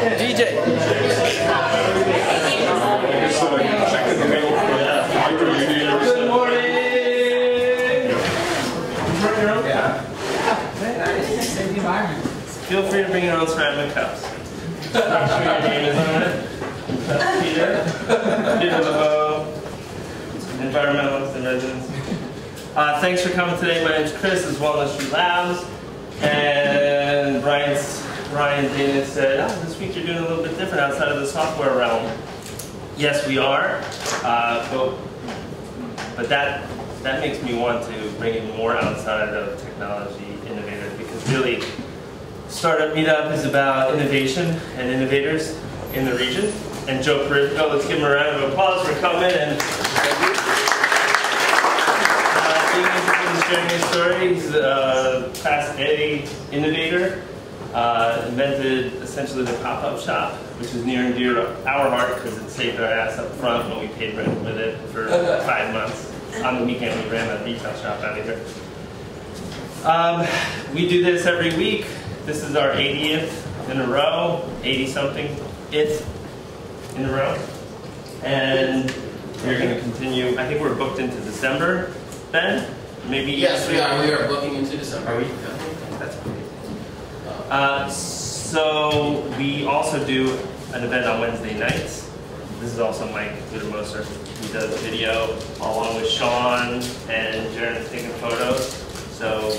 DJ. Good morning. Feel free to bring your own ceramic cups. Make sure your name is on it. Peter. Peter LeBeau. Environmentalists and residents. Thanks for coming today. My name is Chris. This is Walnut Street Labs. And Ryan Dana said, oh, this week you're doing a little bit different outside of the software realm. Yes, we are. But that makes me want to bring in more outside of technology innovators, because really, Startup Meetup is about innovation and innovators in the region. And Joe Purifico, let's give him a round of applause for coming and being interested in sharing his story. He's a Class A innovator. Invented essentially the pop-up shop, which is near and dear to our heart because it saved our ass up front when we paid rent with it for 5 months. On the weekend we ran a retail shop out of here. We do this every week. This is our 80th in a row, 80-something-th in a row. And we're going to continue. I think we're booked into December, Ben? Maybe. Yes, we are booking into December. Are we? That's great. So we also do an event on Wednesday nights. This is also Mike Ludermoser. He does video along with Sean and Jaren's taking photos. So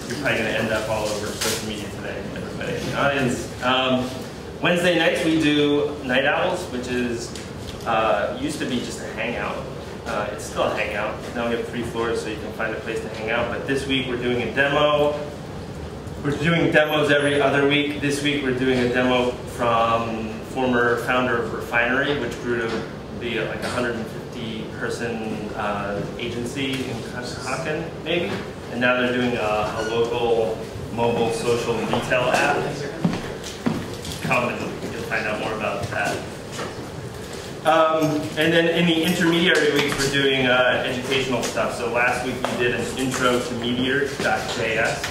you're probably going to end up all over social media today, everybody in the audience. Wednesday nights we do Night Owls, which is used to be just a hangout. It's still a hangout. Now we have 3 floors, so you can find a place to hang out. But this week we're doing a demo. We're doing demos every other week. This week we're doing a demo from former founder of Refinery, which grew to be like a 150-person agency in Conshohocken, maybe. And now they're doing a local mobile social retail app. Come and you'll find out more about that. And then in the intermediary weeks, we're doing educational stuff. So last week we did an intro to Meteor.js,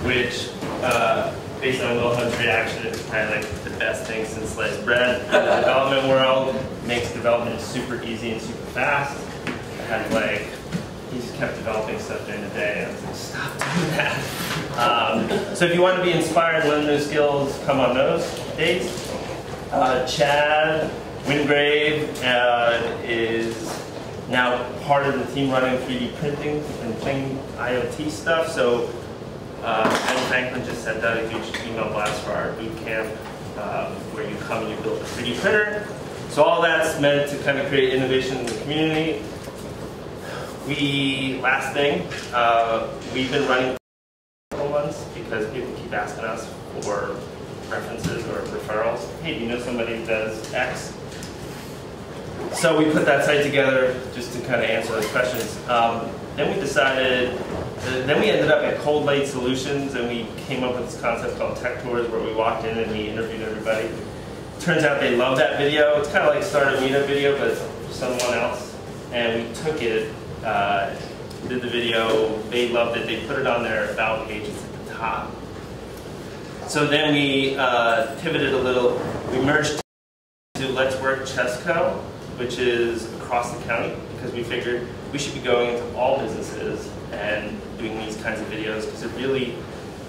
which, based on Will Hunt's reaction, is kind of like the best thing since sliced bread in the development world. Makes development super easy and super fast. I had like, he just kept developing stuff during the day, and I was like, stop doing that. So if you want to be inspired and learn new skills, come on those days. Chad Wingrave is now part of the team running 3D printing and thing IoT stuff. So Ben Franklin just sent out a huge email blast for our boot camp where you come and you build a 3D printer. So all that's meant to kind of create innovation in the community. Last thing, we've been running for a couple months because people keep asking us for references or referrals. Hey, do you know somebody who does X? So we put that site together just to kind of answer those questions. Then we decided, then we ended up at Cold Light Solutions, and we came up with this concept called Tech Tours, where we walked in and we interviewed everybody. Turns out they love that video. It's kind of like Startup Meetup video, but for someone else. And we took it, did the video, they loved it, they put it on their About page, it's at the top. So then we pivoted a little, we merged to Let's Work Chesco, which is across the county, because we figured we should be going into all businesses and doing these kinds of videos, because it really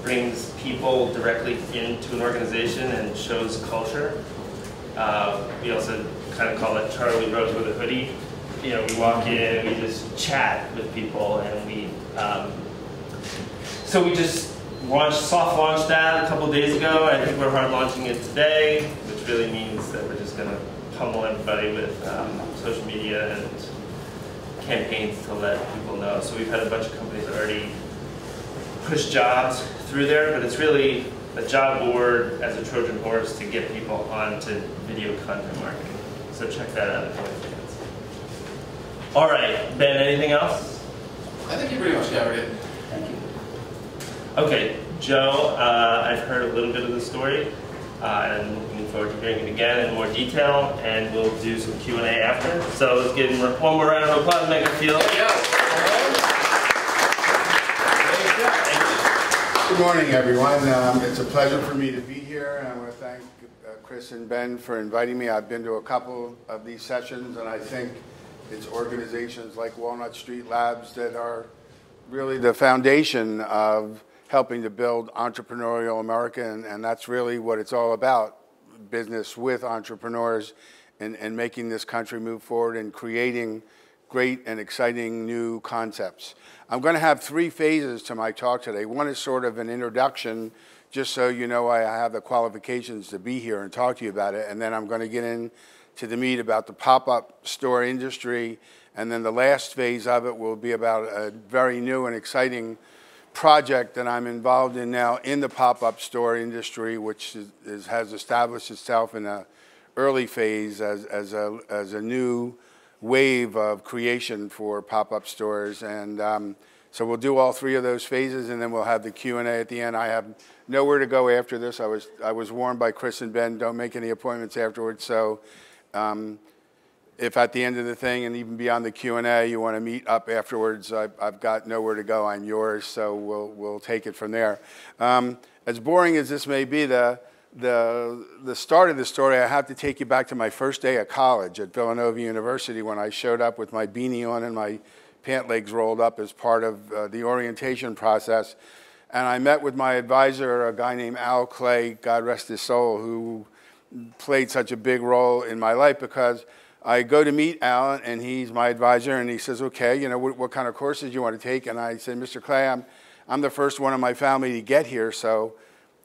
brings people directly into an organization and shows culture. We also kind of call it Charlie Rose with a hoodie. You know, we walk in and we just chat with people, and so we just soft launched that a couple days ago. I think we're hard launching it today, which really means that we're just going to pummel everybody with social media and campaigns to let people know. So we've had a bunch of companies already push jobs through there, but it's really a job board as a Trojan horse to get people onto video content marketing. So check that out if you have a chance. All right, Ben, anything else? I think you pretty much covered it. Thank you. Okay, Joe, I've heard a little bit of the story. And looking forward to hearing it again in more detail, and we'll do some Q&A after. So let's give him one more round of applause, make him feel. Good morning, everyone. It's a pleasure for me to be here. here, and I want to thank Chris and Ben for inviting me. I've been to a couple of these sessions, and I think it's organizations like Walnut Street Labs that are really the foundation of helping to build entrepreneurial America, and that's really what it's all about, business with entrepreneurs and making this country move forward and creating great and exciting new concepts. I'm going to have 3 phases to my talk today. One is sort of an introduction, just so you know I have the qualifications to be here and talk to you about it, and then I'm going to get into the meat about the pop-up store industry, and then the last phase of it will be about a very new and exciting project that I'm involved in now in the pop-up store industry, which has established itself in an early phase as a new wave of creation for pop-up stores. And so we'll do all 3 of those phases, and then we'll have the Q&A at the end. I have nowhere to go after this. I was warned by Chris and Ben, don't make any appointments afterwards. So if at the end of the thing and even beyond the Q&A you want to meet up afterwards, I've got nowhere to go. I'm yours, so we'll take it from there. As boring as this may be, the start of the story, I have to take you back to my first day at college at Villanova University when I showed up with my beanie on and my pant legs rolled up as part of the orientation process. And I met with my advisor, a guy named Al Clay, God rest his soul, who played such a big role in my life because I go to meet Al, and he's my advisor, and he says, okay, you know, what kind of courses you want to take? And I said, Mr. Clay, I'm the first one in my family to get here, so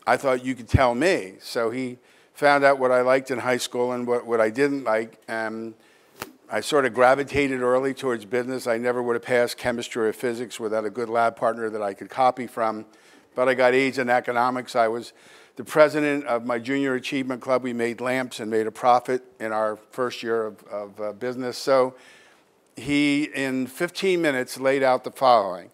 I thought you could tell me. So he found out what I liked in high school and what I didn't like. I sort of gravitated early towards business. I never would have passed chemistry or physics without a good lab partner that I could copy from. But I got A's in economics. I was the president of my junior achievement club. We made lamps and made a profit in our first year of business. So he, in 15 minutes, laid out the following.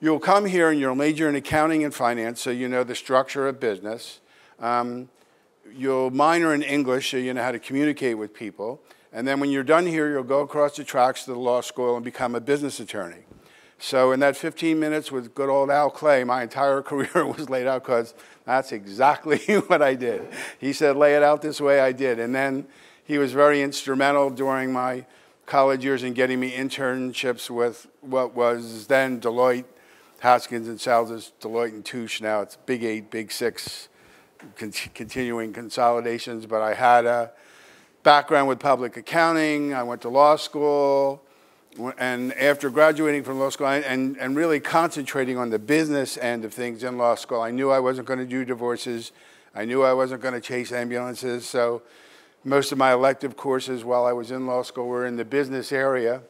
You'll come here and you'll major in accounting and finance, so you know the structure of business. You'll minor in English, so you know how to communicate with people. And then when you're done here, you'll go across the tracks to the law school and become a business attorney. So in that 15 minutes with good old Al Clay, my entire career was laid out because that's exactly what I did. He said, lay it out this way, I did. And then he was very instrumental during my college years in getting me internships with what was then Deloitte, Haskins and Sells, Deloitte and Touche. Now it's Big 8, Big 6, continuing consolidations. But I had a background with public accounting. I went to law school. And after graduating from law school and really concentrating on the business end of things in law school, I knew I wasn't going to do divorces. I knew I wasn't going to chase ambulances. So most of my elective courses while I was in law school were in the business area.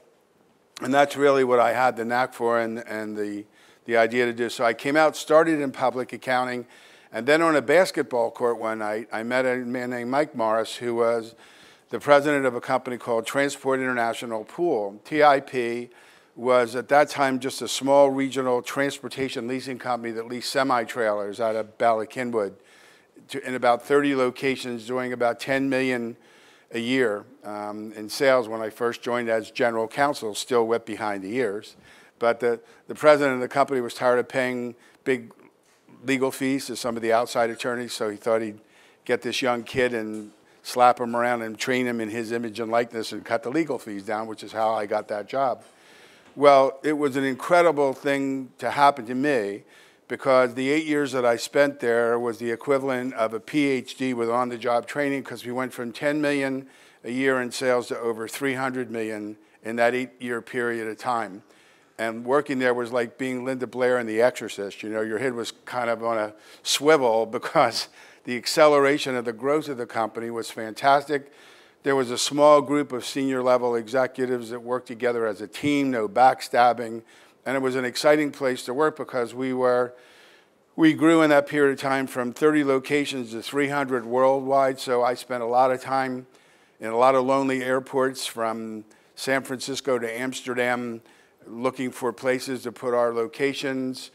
And that's really what I had the knack for and the idea to do. So I came out, started in public accounting, and then on a basketball court one night, I met a man named Mike Morris, who was the president of a company called Transport International Pool. TIP was at that time just a small regional transportation leasing company that leased semi-trailers out of Bala Cynwyd in about 30 locations, doing about $10 million a year in sales when I first joined as General Counsel, still wet behind the ears. But the president of the company was tired of paying big legal fees to some of the outside attorneys, so he thought he'd get this young kid and slap him around and train him in his image and likeness and cut the legal fees down, which is how I got that job. Well, it was an incredible thing to happen to me because the 8 years that I spent there was the equivalent of a PhD with on-the-job training because we went from $10 million a year in sales to over $300 million in that 8-year period of time. And working there was like being Linda Blair in The Exorcist. You know, your head was kind of on a swivel because the acceleration of the growth of the company was fantastic. There was a small group of senior level executives that worked together as a team, no backstabbing. And it was an exciting place to work because we grew in that period of time from 30 locations to 300 worldwide. So I spent a lot of time in a lot of lonely airports from San Francisco to Amsterdam looking for places to put our locations.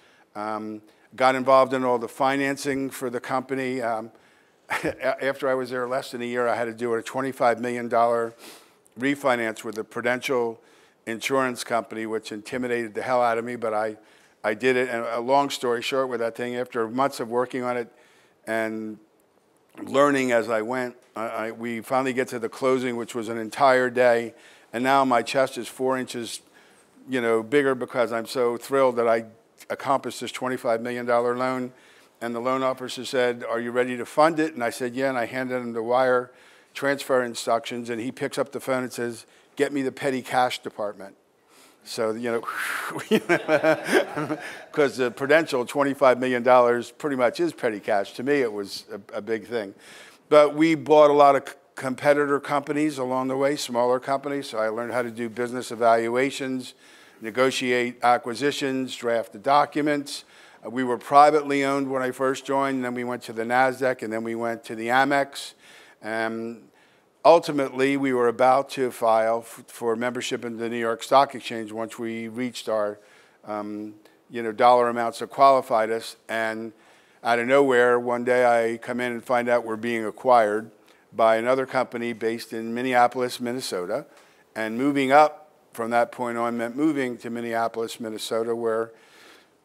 Got involved in all the financing for the company. After I was there less than a year, I had to do a $25 million refinance with a Prudential insurance company, which intimidated the hell out of me, but I did it. And a long story short with that thing, after months of working on it and learning as I went. We finally get to the closing, which was an entire day, and now my chest is 4 inches, bigger because I'm so thrilled that I accomplished this $25 million loan. And the loan officer said, "Are you ready to fund it?" And I said, "Yeah," and I handed him the wire transfer instructions, and he picks up the phone and says, "Get me the petty cash department." So, because the Prudential $25 million pretty much is petty cash. To me, it was a big thing. But we bought a lot of competitor companies along the way, smaller companies. So I learned how to do business evaluations, negotiate acquisitions, draft the documents. We were privately owned when I first joined, and then we went to the NASDAQ, and then we went to the Amex. Ultimately, we were about to file for membership in the New York Stock Exchange once we reached our dollar amounts that qualified us. And out of nowhere, one day I come in and find out we're being acquired by another company based in Minneapolis, Minnesota. And moving up from that point on meant moving to Minneapolis, Minnesota, where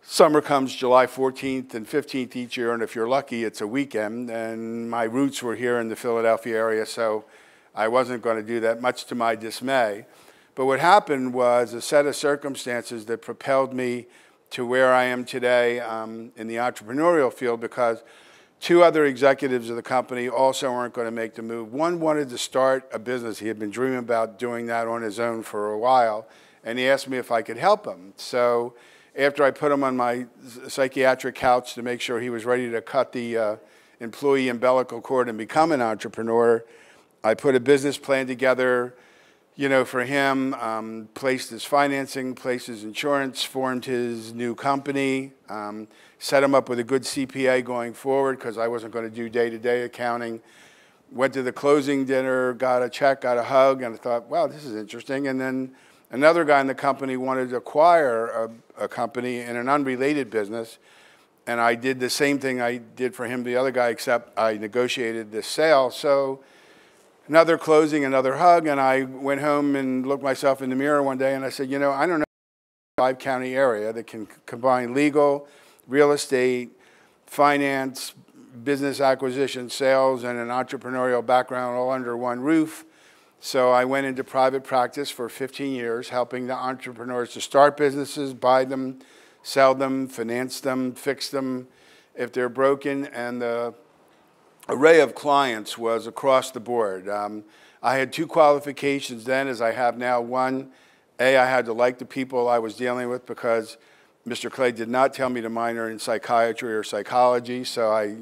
summer comes July 14th and 15th each year, and if you're lucky, it's a weekend. And my roots were here in the Philadelphia area, so I wasn't going to do that, much to my dismay. But what happened was a set of circumstances that propelled me to where I am today in the entrepreneurial field, because two other executives of the company also weren't going to make the move. One wanted to start a business. He had been dreaming about doing that on his own for a while, and he asked me if I could help him. So after I put him on my psychiatric couch to make sure he was ready to cut the employee umbilical cord and become an entrepreneur, I put a business plan together, for him, placed his financing, placed his insurance, formed his new company, set him up with a good CPA going forward because I wasn't going to do day-to-day accounting. Went to the closing dinner, got a check, got a hug, and I thought, wow, this is interesting. And then another guy in the company wanted to acquire a company in an unrelated business, and I did the same thing I did for him, the other guy, except I negotiated the sale. So another closing, another hug, and I went home and looked myself in the mirror one day, and I said, I don't know a 5-county area that can combine legal, real estate, finance, business acquisition, sales, and an entrepreneurial background all under one roof. So I went into private practice for 15 years, helping the entrepreneurs to start businesses, buy them, sell them, finance them, fix them if they're broken, and the array of clients was across the board. I had two qualifications then, as I have now. One, I had to like the people I was dealing with, because Mr. Clay did not tell me to minor in psychiatry or psychology, so I,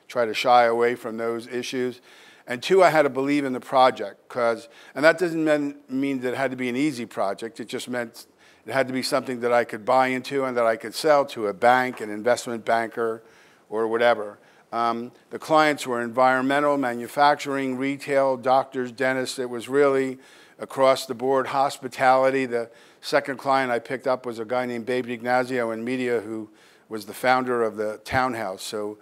try to shy away from those issues. And two, I had to believe in the project, and that doesn't mean that it had to be an easy project. It just meant it had to be something that I could buy into and that I could sell to a bank, an investment banker, or whatever. The clients were environmental, manufacturing, retail, doctors, dentists. It was really across the board. Hospitality. The second client I picked up was a guy named Babe Ignazio in media, who was the founder of the Townhouse. So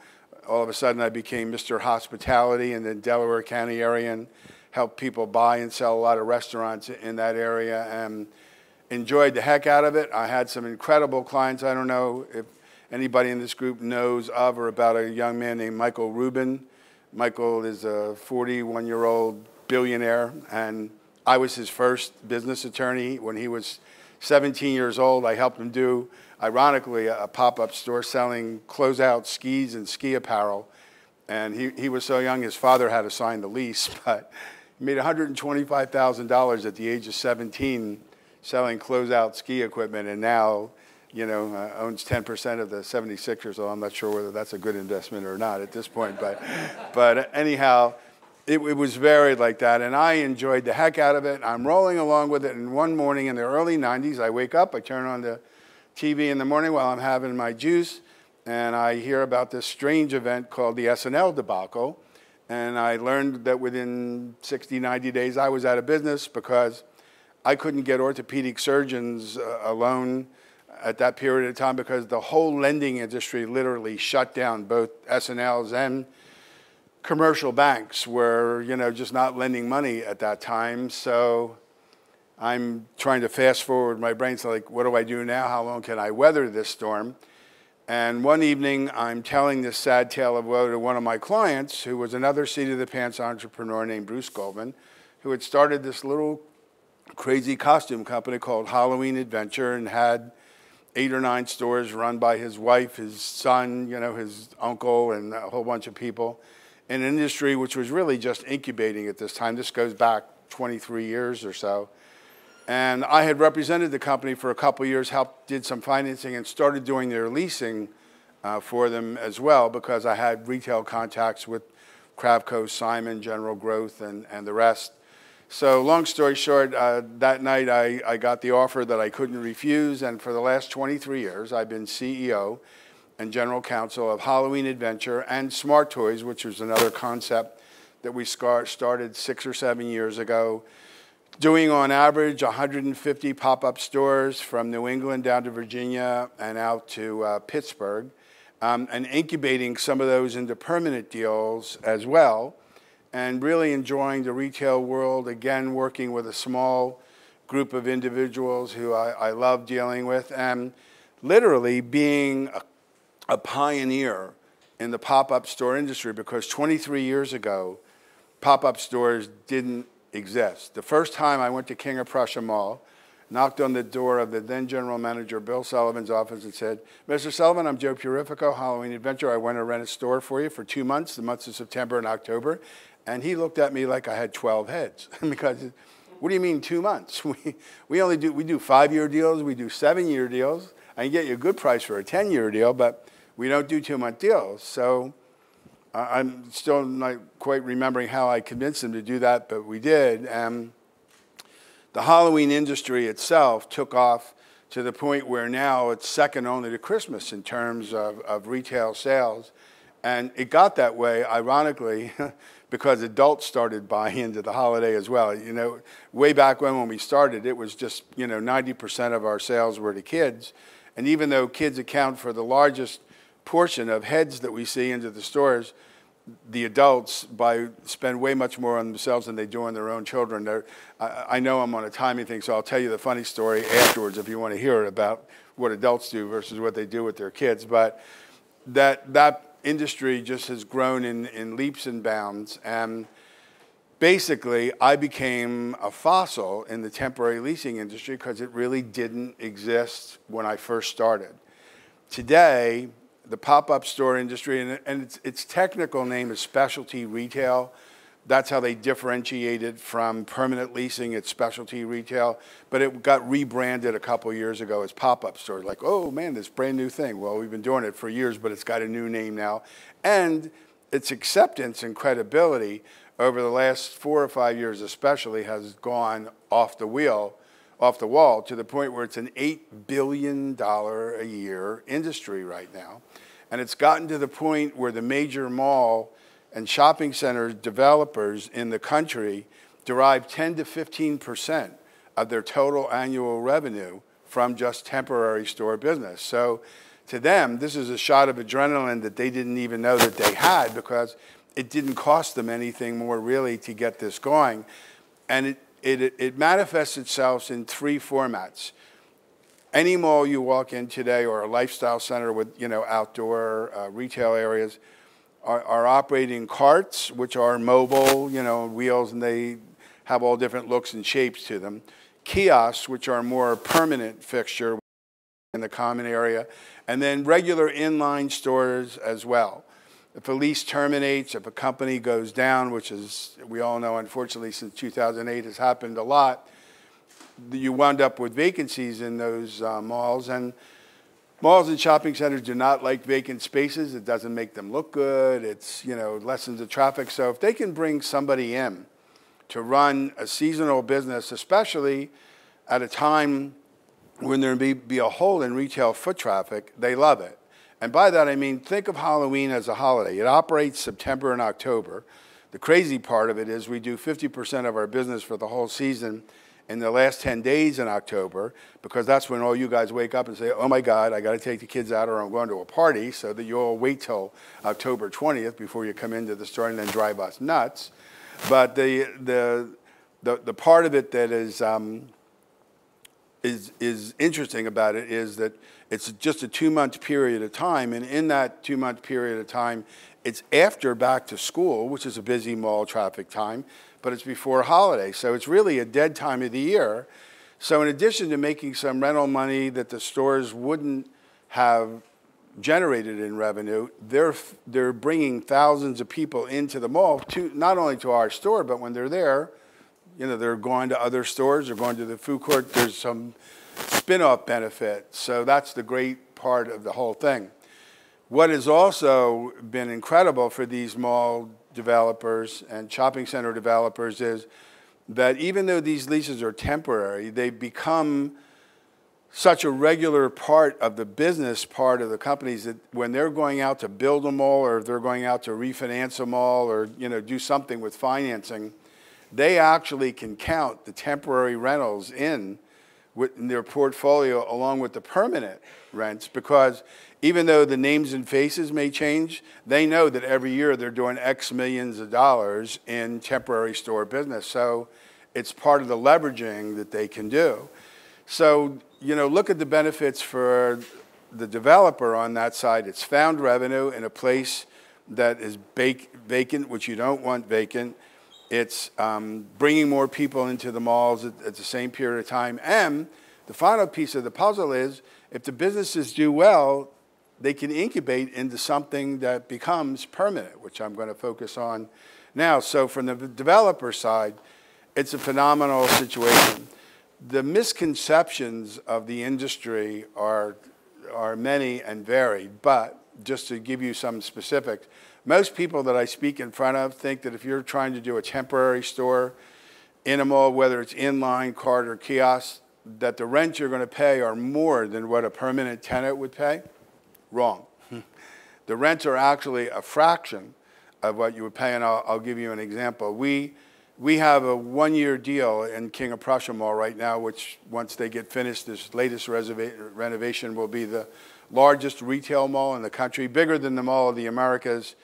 all of a sudden I became Mr. Hospitality in the Delaware County area and helped people buy and sell a lot of restaurants in that area, and enjoyed the heck out of it. I had some incredible clients. I don't know if anybody in this group knows of or about a young man named Michael Rubin. Michael is a 41-year-old billionaire, and I was his first business attorney when he was 17 years old. I helped him do, ironically, a pop-up store selling closeout skis and ski apparel. And he was so young, his father had to sign the lease, but he made $125,000 at the age of 17 selling closeout ski equipment, and now owns 10% of the 76ers, so I'm not sure whether that's a good investment or not at this point. But anyhow, it was varied like that, and I enjoyed the heck out of it. I'm rolling along with it, and one morning in the early 90s, I wake up, I turn on the TV in the morning while I'm having my juice, and I hear about this strange event called the SNL debacle, and I learned that within 60, 90 days, I was out of business because I couldn't get orthopedic surgeons alone at that period of time, because the whole lending industry literally shut down. Both S&Ls and commercial banks were, just not lending money at that time. So I'm trying to fast forward my brain. So like, what do I do now? How long can I weather this storm? And one evening, I'm telling this sad tale of woe to one of my clients, who was another seat-of-the-pants entrepreneur named Bruce Goldman, who had started this little crazy costume company called Halloween Adventure and had 8 or 9 stores run by his wife, his son, you know, his uncle, and a whole bunch of people in an industry which was really just incubating at this time. This goes back 23 years or so. And I had represented the company for a couple of years, did some financing, and started doing their leasing for them as well, because I had retail contacts with Kravco, Simon, General Growth, and the rest. So long story short, that night I got the offer that I couldn't refuse, and for the last 23 years, I've been CEO and General Counsel of Halloween Adventure and Smart Toys, which was another concept that we started 6 or 7 years ago, doing on average 150 pop-up stores from New England down to Virginia and out to Pittsburgh, and incubating some of those into permanent deals as well, and really enjoying the retail world, again, working with a small group of individuals who I love dealing with, and literally being a pioneer in the pop-up store industry, because 23 years ago, pop-up stores didn't exist. The first time I went to King of Prussia Mall, knocked on the door of the then general manager, Bill Sullivan's office, and said, "Mr. Sullivan, I'm Joe Purifico, Halloween Adventure. I want to rent a store for you for 2 months, the months of September and October." And he looked at me like I had 12 heads, because, what do you mean 2 months? We do 5-year deals, we do 7-year deals. I can get you a good price for a 10-year deal, but we don't do 2-month deals. So I'm still not quite remembering how I convinced him to do that, but we did. And the Halloween industry itself took off to the point where now it's second only to Christmas in terms of retail sales. And it got that way, ironically, because adults started buying into the holiday as well. You know, way back when we started, it was just, 90% of our sales were to kids. And even though kids account for the largest portion of heads that we see into the stores, the adults spend way much more on themselves than they do on their own children. I know I'm on a timing thing, so I'll tell you the funny story afterwards if you want to hear it about what adults do versus what they do with their kids. But that industry just has grown in leaps and bounds. And basically, I became a fossil in the temporary leasing industry because it really didn't exist when I first started. Today, the pop-up store industry, and its technical name is specialty retail. That's how they differentiate it from permanent leasing. It's specialty retail, but it got rebranded a couple years ago as pop-up stores. Like, oh man, this brand new thing. Well, we've been doing it for years, but it's got a new name now. And its acceptance and credibility over the last 4 or 5 years especially has gone off the wall to the point where it's an $8 billion a year industry right now. And it's gotten to the point where the major mall and shopping center developers in the country derive 10 to 15% of their total annual revenue from just temporary store business. So to them, this is a shot of adrenaline that they didn't even know that they had, because it didn't cost them anything more really to get this going. And it manifests itself in 3 formats. Any mall you walk in today, or a lifestyle center with outdoor retail areas, are operating carts, which are mobile, wheels, and they have all different looks and shapes to them. Kiosks, which are more permanent fixture in the common area, and then regular inline stores as well. If a lease terminates, if a company goes down, which is, we all know, unfortunately, since 2008 has happened a lot, you wound up with vacancies in those malls. And malls and shopping centers do not like vacant spaces. It doesn't make them look good. It's, lessens the traffic. So if they can bring somebody in to run a seasonal business, especially at a time when there may be a hole in retail foot traffic, they love it. And by that I mean, think of Halloween as a holiday. It operates September and October. The crazy part of it is we do 50% of our business for the whole season in the last 10 days in October, because that's when all you guys wake up and say, oh my God, I got to take the kids out or I'm going to a party, so that you all wait till October 20th before you come into the store and then drive us nuts. But the part of it that is is interesting about it is that it's just a 2-month period of time, and in that 2-month period of time, it's after back to school, which is a busy mall traffic time, but it's before holiday. So it's really a dead time of the year. So in addition to making some rental money that the stores wouldn't have generated in revenue, they're bringing thousands of people into the mall, not only to our store, but when they're there, you know, they're going to other stores, they're going to the food court, there's some spin-off benefit. So that's the great part of the whole thing. What has also been incredible for these mall developers and shopping center developers is that even though these leases are temporary, they become such a regular part of the business part of the companies that when they're going out to build a mall or if they're going out to refinance a mall or, you know, do something with financing, they actually can count the temporary rentals in their portfolio along with the permanent rents, because even though the names and faces may change, they know that every year they're doing X millions of dollars in temporary store business. So it's part of the leveraging that they can do. So, you know, look at the benefits for the developer on that side. It's found revenue in a place that is vacant, which you don't want vacant. It's bringing more people into the malls at the same period of time. And the final piece of the puzzle is if the businesses do well, they can incubate into something that becomes permanent, which I'm going to focus on now. So from the developer side, it's a phenomenal situation. The misconceptions of the industry are many and varied, but just to give you some specifics, most people that I speak in front of think that if you're trying to do a temporary store in a mall, whether it's inline, cart, or kiosk, that the rent you're going to pay are more than what a permanent tenant would pay. Wrong. The rents are actually a fraction of what you would pay, and I'll give you an example. We have a 1-year deal in King of Prussia Mall right now, which once they get finished, this latest renovation will be the largest retail mall in the country, bigger than the Mall of the Americas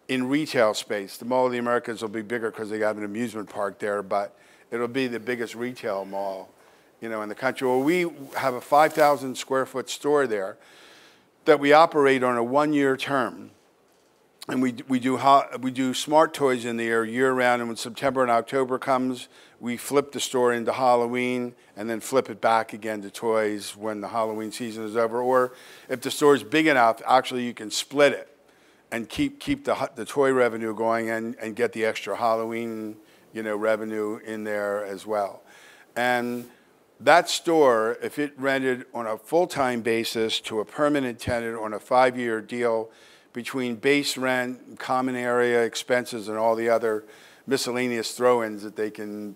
in retail space. The Mall of the Americas will be bigger because they have an amusement park there, but it'll be the biggest retail mall, you know, in the country. Well, we have a 5,000 square foot store there that we operate on a 1-year term. And we do smart toys in the year round, and when September and October comes, we flip the store into Halloween and then flip it back again to toys when the Halloween season is over. Or if the store is big enough, actually you can split it and keep the toy revenue going and get the extra Halloween, you know, revenue in there as well. And that store, if it rented on a full-time basis to a permanent tenant on a 5-year deal, between base rent, common area expenses, and all the other miscellaneous throw-ins that they can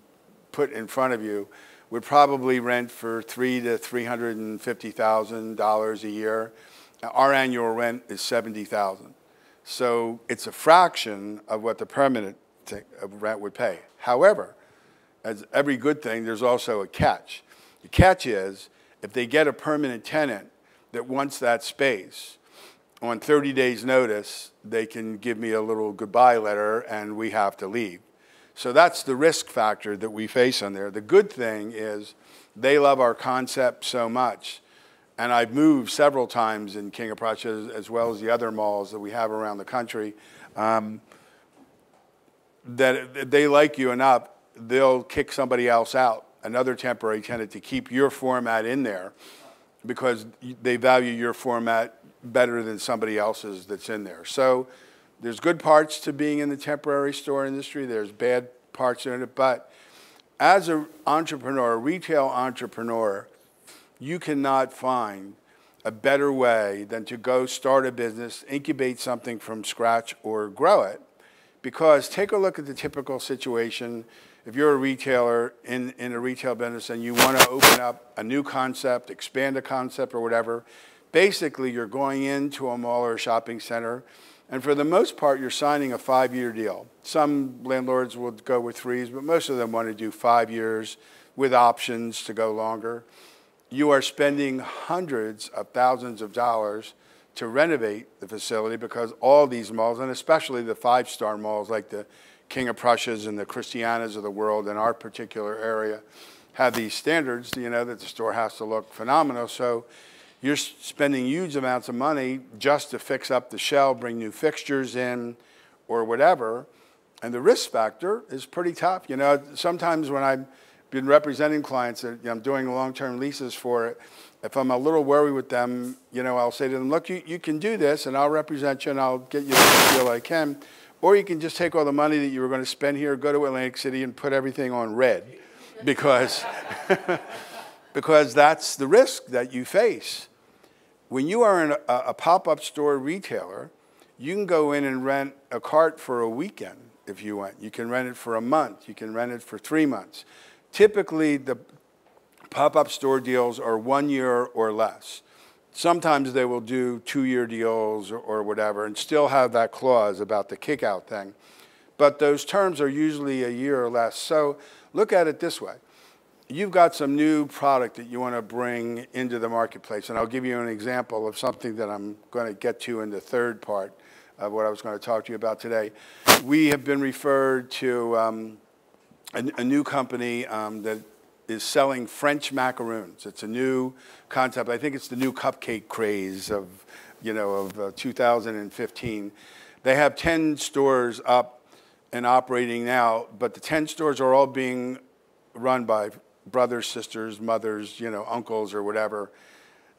put in front of you, would probably rent for $300,000 to $350,000 a year. Our annual rent is $70,000. So it's a fraction of what the permanent rent would pay. However, as every good thing, there's also a catch. The catch is if they get a permanent tenant that wants that space, on 30 days' notice, they can give me a little goodbye letter and we have to leave. So that's the risk factor that we face on there. The good thing is they love our concept so much, and I've moved several times in King of Prussia as well as the other malls that we have around the country, that if they like you enough, they'll kick somebody else out, another temporary tenant, to keep your format in there because they value your format better than somebody else's that's in there. So there's good parts to being in the temporary store industry. There's bad parts in it. But as an entrepreneur, a retail entrepreneur, you cannot find a better way than to go start a business, incubate something from scratch, or grow it. Because take a look at the typical situation. If you're a retailer in a retail business and you want to open up a new concept, expand a concept or whatever, basically you're going into a mall or a shopping center, and for the most part you're signing a 5-year deal. Some landlords will go with 3s, but most of them want to do 5 years with options to go longer. You are spending hundreds of thousands of dollars to renovate the facility because all these malls, and especially the 5-star malls like the King of Prussia's and the Christianas of the world in our particular area, have these standards, you know, that the store has to look phenomenal. So you're spending huge amounts of money just to fix up the shell, bring new fixtures in or whatever. And the risk factor is pretty tough. You know, sometimes when I've been representing clients that, you know, I'm doing long-term leases for it, if I'm a little worried with them, you know, I'll say to them, look, you can do this and I'll represent you and I'll get you the best deal I can. Or you can just take all the money that you were going to spend here, go to Atlantic City and put everything on red because, because that's the risk that you face. When you are in a pop-up store retailer, you can go in and rent a cart for a weekend if you want. You can rent it for a month. You can rent it for 3 months. Typically, the pop-up store deals are 1 year or less. Sometimes they will do 2-year deals or whatever and still have that clause about the kick-out thing. But those terms are usually a year or less. So look at it this way. You've got some new product that you want to bring into the marketplace. And I'll give you an example of something that I'm going to get to in the third part of what I was going to talk to you about today. We have been referred to a new company that is selling French macaroons. It's a new concept. I think it's the new cupcake craze of, you know, of 2015. They have 10 stores up and operating now, but the 10 stores are all being run by brothers, sisters, mothers, you know, uncles or whatever.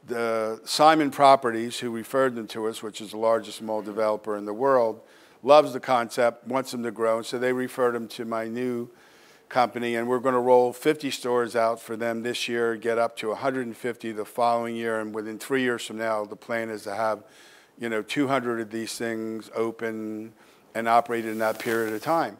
The Simon Properties, who referred them to us, which is the largest mall developer in the world, loves the concept, wants them to grow, so they referred them to my new company, and we're going to roll 50 stores out for them this year, get up to 150 the following year, and within 3 years from now, the plan is to have, you know, 200 of these things open and operated in that period of time.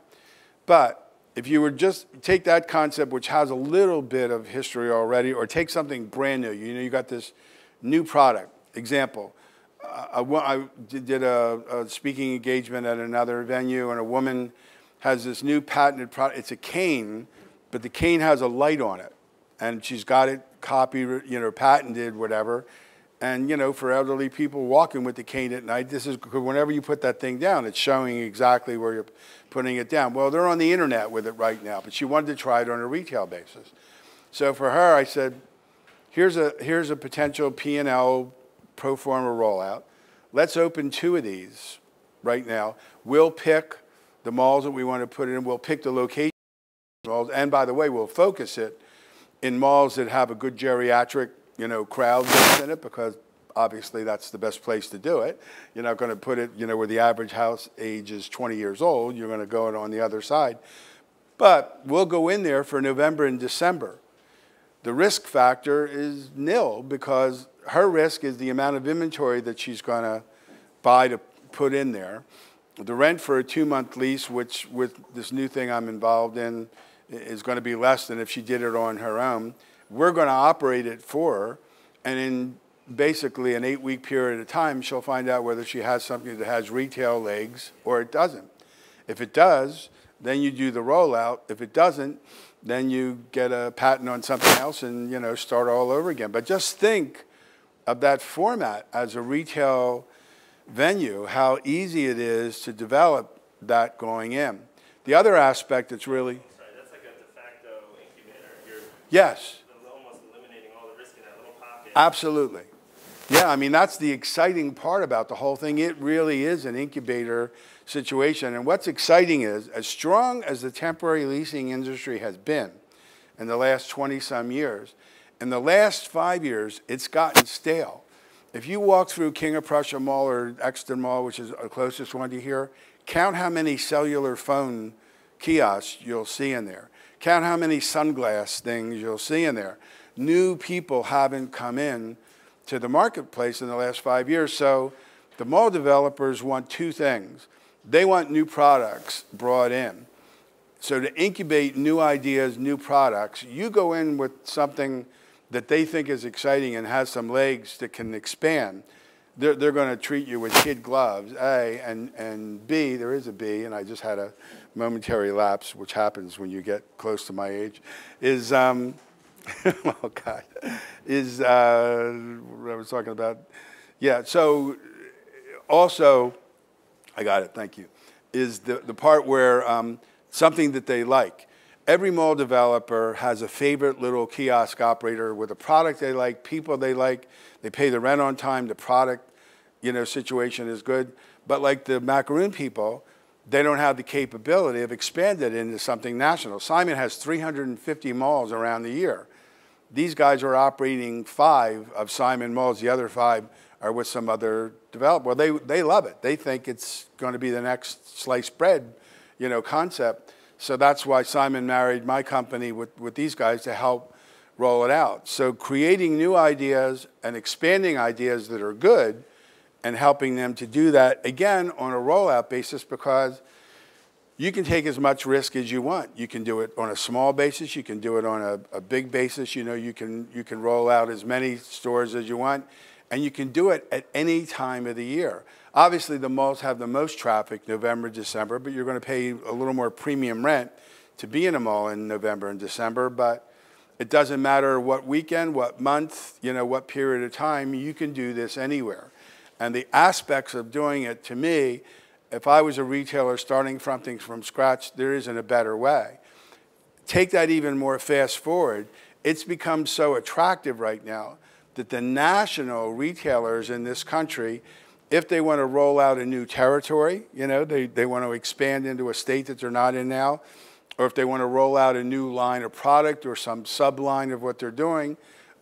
But if you would just take that concept, which has a little bit of history already, or take something brand new, you know, you got this new product. Example, I did a speaking engagement at another venue, and a woman has this new patented product. It's a cane, but the cane has a light on it. And she's got it copied, you know, patented, whatever. And, you know, for elderly people walking with the cane at night, this is, whenever you put that thing down, it's showing exactly where you're putting it down. Well, they're on the internet with it right now, but she wanted to try it on a retail basis. So for her, I said, here's a potential P&L pro forma rollout. Let's open 2 of these right now. We'll pick the malls that we want to put it in. We'll pick the location malls, and by the way, we'll focus it in malls that have a good geriatric, you know, crowd in it, because obviously that's the best place to do it. You're not going to put it, you know, where the average house age is 20 years old. You're going to go it on the other side. But we'll go in there for November and December. The risk factor is nil, because her risk is the amount of inventory that she's going to buy to put in there. The rent for a 2-month lease, which with this new thing I'm involved in, is going to be less than if she did it on her own. We're going to operate it for her, and in basically an 8-week period of time, she'll find out whether she has something that has retail legs or it doesn't. If it does, then you do the rollout. If it doesn't, then you get a patent on something else and, you know, start all over again. But just think of that format as a retail venue, how easy it is to develop that going in. The other aspect that's really... Sorry, that's like a de facto incubator. You're yes. Almost eliminating all the risk in that little pocket. Absolutely. Yeah, I mean, that's the exciting part about the whole thing. It really is an incubator situation. And what's exciting is, as strong as the temporary leasing industry has been in the last 20-some years, in the last 5 years, it's gotten stale. If you walk through King of Prussia Mall or Exeter Mall, which is the closest one to here, count how many cellular phone kiosks you'll see in there. Count how many sunglass things you'll see in there. New people haven't come in to the marketplace in the last 5 years. So the mall developers want 2 things. They want new products brought in. So to incubate new ideas, new products, you go in with something that they think is exciting and has some legs that can expand. They're going to treat you with kid gloves, A, and B, there is a B, and I just had a momentary lapse, which happens when you get close to my age, is, oh God, is, what I was talking about. Yeah, so also, I got it, thank you, is the part where something that they like. every mall developer has a favorite little kiosk operator with a product they like, people they like, they pay the rent on time, the product, situation is good. But like the macaroon people, they don't have the capability of expanding it into something national. Simon has 350 malls around the year. These guys are operating 5 of Simon malls. The other 5 are with some other developer. Well, they love it. They think it's going to be the next sliced bread, concept. So that's why Simon married my company with these guys to help roll it out. So creating new ideas and expanding ideas that are good and helping them to do that, again, on a rollout basis, because you can take as much risk as you want. You can do it on a small basis. You can do it on a big basis. You can roll out as many stores as you want, and you can do it at any time of the year. Obviously, the malls have the most traffic, November, December, but you're going to pay a little more premium rent to be in a mall in November and December. But it doesn't matter what weekend, what month, what period of time, you can do this anywhere. And the aspects of doing it, to me, if I was a retailer starting something from scratch, there isn't a better way. Take that even more fast forward. It's become so attractive right now that the national retailers in this country, if they want to roll out a new territory, they want to expand into a state that they're not in now, or if they want to roll out a new line of product or some sub-line of what they're doing,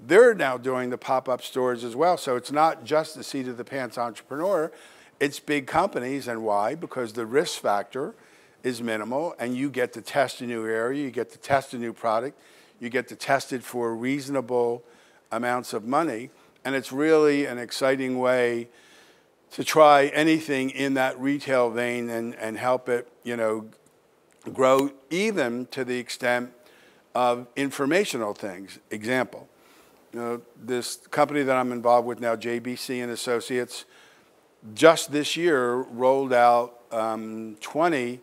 they're now doing the pop-up stores as well. So it's not just the seat of the pants entrepreneur, it's big companies. And why? Because the risk factor is minimal, and you get to test a new area, you get to test a new product, you get to test it for reasonable amounts of money, and it's really an exciting way to try anything in that retail vein and help it, grow, even to the extent of informational things. Example, this company that I'm involved with now, JBC and Associates, just this year rolled out 20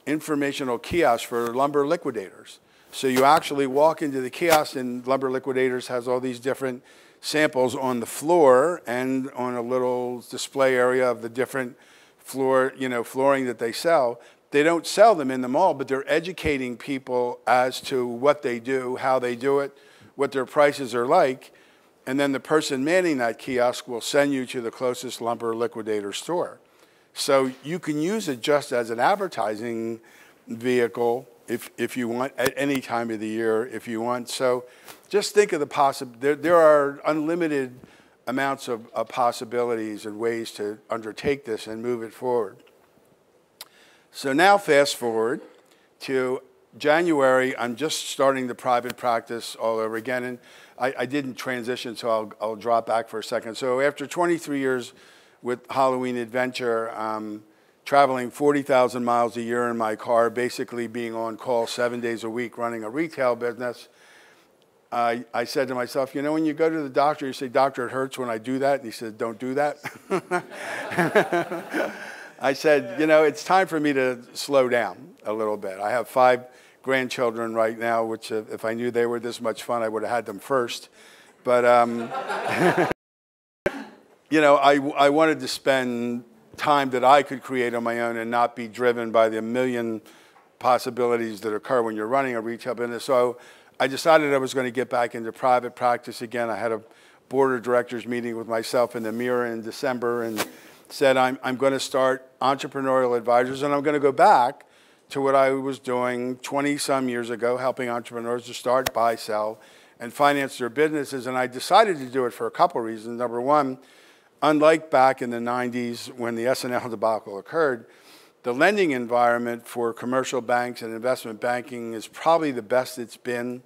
informational kiosks for lumber liquidators. So you actually walk into the kiosk, and Lumber Liquidators has all these different samples on the floor and on a little display area of the different flooring that they sell. They don't sell them in the mall, but they're educating people as to what they do, how they do it, what their prices are like, and then the person manning that kiosk will send you to the closest Lumber Liquidator store. So you can use it just as an advertising vehicle if you want, at any time of the year if you want. So just think of the there are unlimited amounts of possibilities and ways to undertake this and move it forward. So now fast forward to January, I'm just starting the private practice all over again, and I didn't transition, so I'll drop back for a second. So after 23 years with Halloween Adventure, traveling 40,000 miles a year in my car, basically being on call 7 days a week, running a retail business, I said to myself, when you go to the doctor, you say, "Doctor, it hurts when I do that." And he said, "Don't do that." I said, it's time for me to slow down a little bit. I have 5 grandchildren right now, which if I knew they were this much fun, I would have had them first. But, I wanted to spend time that I could create on my own and not be driven by the million possibilities that occur when you're running a retail business. So I decided I was going to get back into private practice again. I had a board of directors meeting with myself in the Mirror in December and said, I'm going to start Entrepreneurial Advisors, and I'm going to go back to what I was doing 20-some years ago, helping entrepreneurs to start, buy, sell, and finance their businesses. And I decided to do it for a couple reasons. Number one, unlike back in the 90s when the S&L debacle occurred, the lending environment for commercial banks and investment banking is probably the best it's been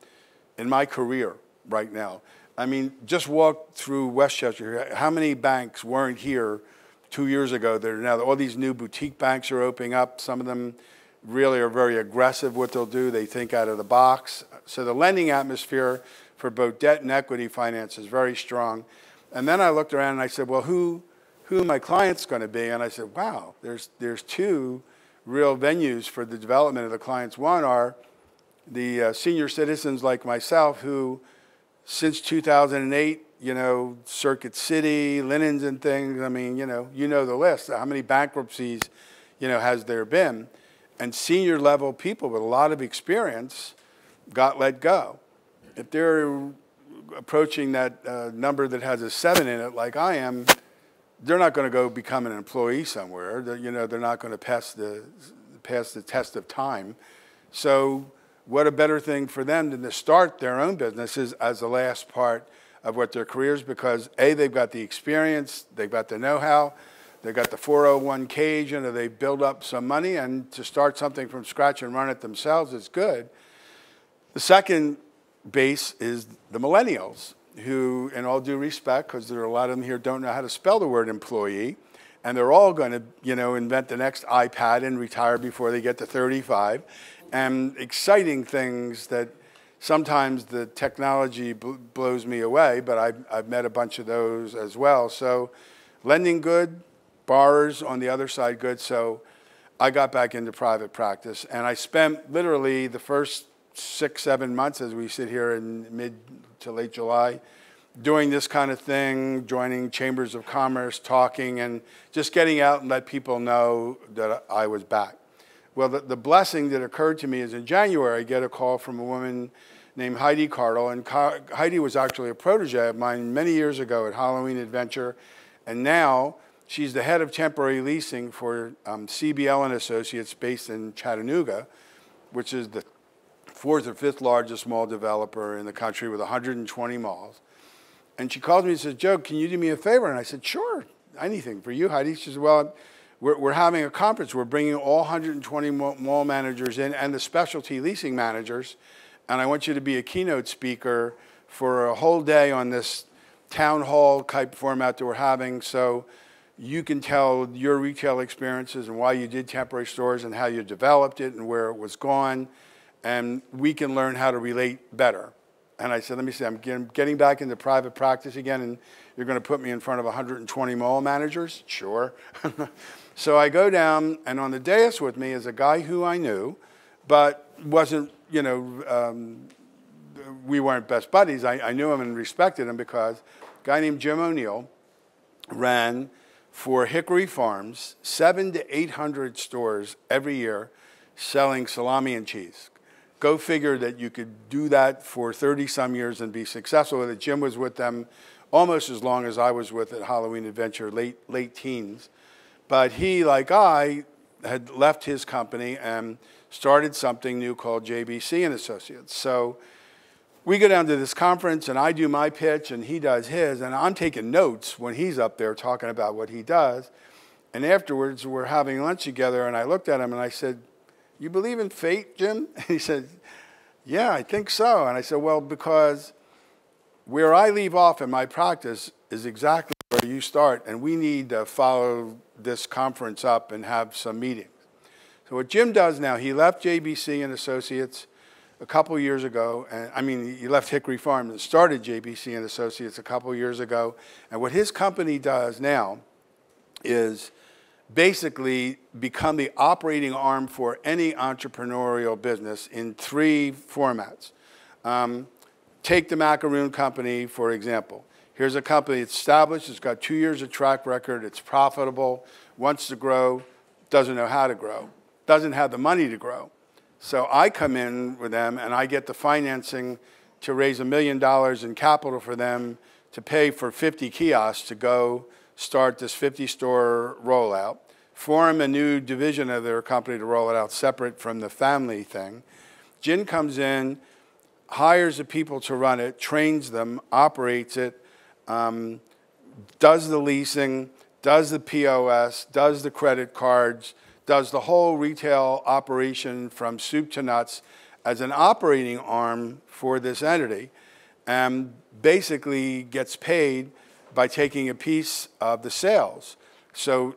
in my career right now. I mean, just walk through Westchester. How many banks weren't here 2 years ago? There now all these new boutique banks are opening up. Some of them really are very aggressive what they'll do. They think out of the box. So the lending atmosphere for both debt and equity finance is very strong. And then I looked around and I said, well, who are my clients going to be? And I said, wow, there's 2 real venues for the development of the clients. One are the senior citizens like myself who, since 2008, Circuit City, Linens and things, I mean, you know the list. How many bankruptcies, has there been? and senior level people with a lot of experience got let go. If they're approaching that number that has a 7 in it, like I am, they're not going to go become an employee somewhere. They're not going to pass the test of time. So what a better thing for them than to start their own businesses as the last part of what their careers, because A, they've got the experience, they've got the know-how, they've got the 401ks, they build up some money, and to start something from scratch and run it themselves is good. The second base is the millennials, who, in all due respect, because there are a lot of them here don't know how to spell the word employee, and they're all going to, invent the next iPad and retire before they get to 35, and exciting things that sometimes the technology blows me away, but I've met a bunch of those as well. So lending good, borrowers on the other side good. So I got back into private practice, and I spent literally the first 6-7 months as we sit here in mid to late July doing this kind of thing, joining chambers of commerce, talking, and just getting out and let people know that I was back. Well, the blessing that occurred to me is in January, I get a call from a woman named Heidi Cardle, and Heidi was actually a protege of mine many years ago at Halloween Adventure, and now she's the head of temporary leasing for CBL and Associates based in Chattanooga, which is the 4th or 5th largest mall developer in the country with 120 malls. And she called me and says, Joe, can you do me a favor? And I said, sure, anything for you, Heidi. She said, well, we're having a conference. We're bringing all 120 mall managers in and the specialty leasing managers, and I want you to be a keynote speaker for a whole day on this town hall type format that we're having, so you can tell your retail experiences and why you did temporary stores and how you developed it and where it was gone, and we can learn how to relate better. And I said, let me see, I'm getting back into private practice again, and you're going to put me in front of 120 mall managers? Sure. So I go down, and on the dais with me is a guy who I knew, but wasn't, we weren't best buddies. I knew him and respected him because a guy named Jim O'Neill ran for Hickory Farms 700 to 800 stores every year selling salami and cheese. Go figure that you could do that for 30-some years and be successful with it. Jim was with them almost as long as I was with at Halloween Adventure, late teens. But he, like I, had left his company and started something new called JBC and Associates. So we go down to this conference, and I do my pitch, and he does his, and I'm taking notes when he's up there talking about what he does. And afterwards, we're having lunch together, and I looked at him, and I said, you believe in fate, Jim? And he said, yeah, I think so. And I said, well, because where I leave off in my practice is exactly where you start, and we need to follow this conference up and have some meetings. So what Jim does now, he left JBC and Associates a couple years ago, and he left Hickory Farm and started JBC and Associates a couple years ago, and what his company does now is basically become the operating arm for any entrepreneurial business in 3 formats. Take the Macaroon Company, for example. Here's a company that's established, it's got 2 years of track record, it's profitable, wants to grow, doesn't know how to grow, doesn't have the money to grow. So I come in with them and I get the financing to raise $1 million in capital for them to pay for 50 kiosks to go start this 50-store rollout, form a new division of their company to roll it out separate from the family thing. Jin comes in, hires the people to run it, trains them, operates it, does the leasing, does the POS, does the credit cards, does the whole retail operation from soup to nuts as an operating arm for this entity, and basically gets paid by taking a piece of the sales. So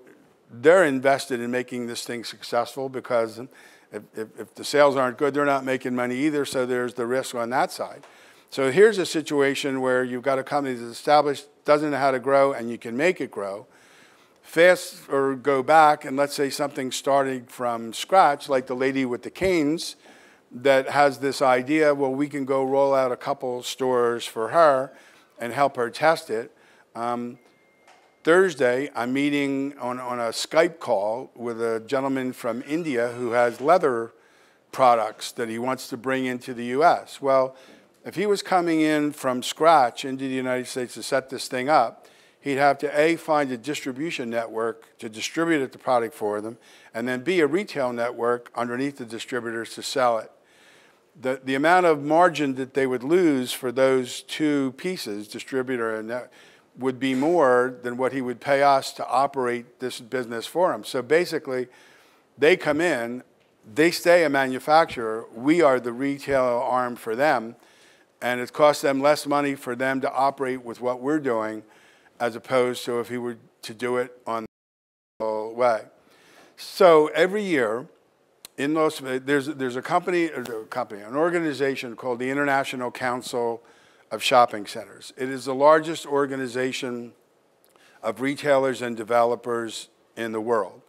they're invested in making this thing successful because if the sales aren't good, they're not making money either, so there's the risk on that side. So here's a situation where you've got a company that's established, doesn't know how to grow, and you can make it grow. Fast or go back, and let's say something starting from scratch, like the lady with the canes that has this idea, well, we can go roll out a couple stores for her and help her test it. Thursday, I'm meeting on a Skype call with a gentleman from India who has leather products that he wants to bring into the U.S. Well, if he was coming in from scratch into the United States to set this thing up, he'd have to A, find a distribution network to distribute the product for them, and then B, a retail network underneath the distributors to sell it. The amount of margin that they would lose for those two pieces, distributor and net, would be more than what he would pay us to operate this business for him. So basically, they come in, they stay a manufacturer, we are the retail arm for them, and it costs them less money for them to operate with what we're doing as opposed to if he were to do it on the way. So every year, there's an organization called the International Council of Shopping Centers. It is the largest organization of retailers and developers in the world.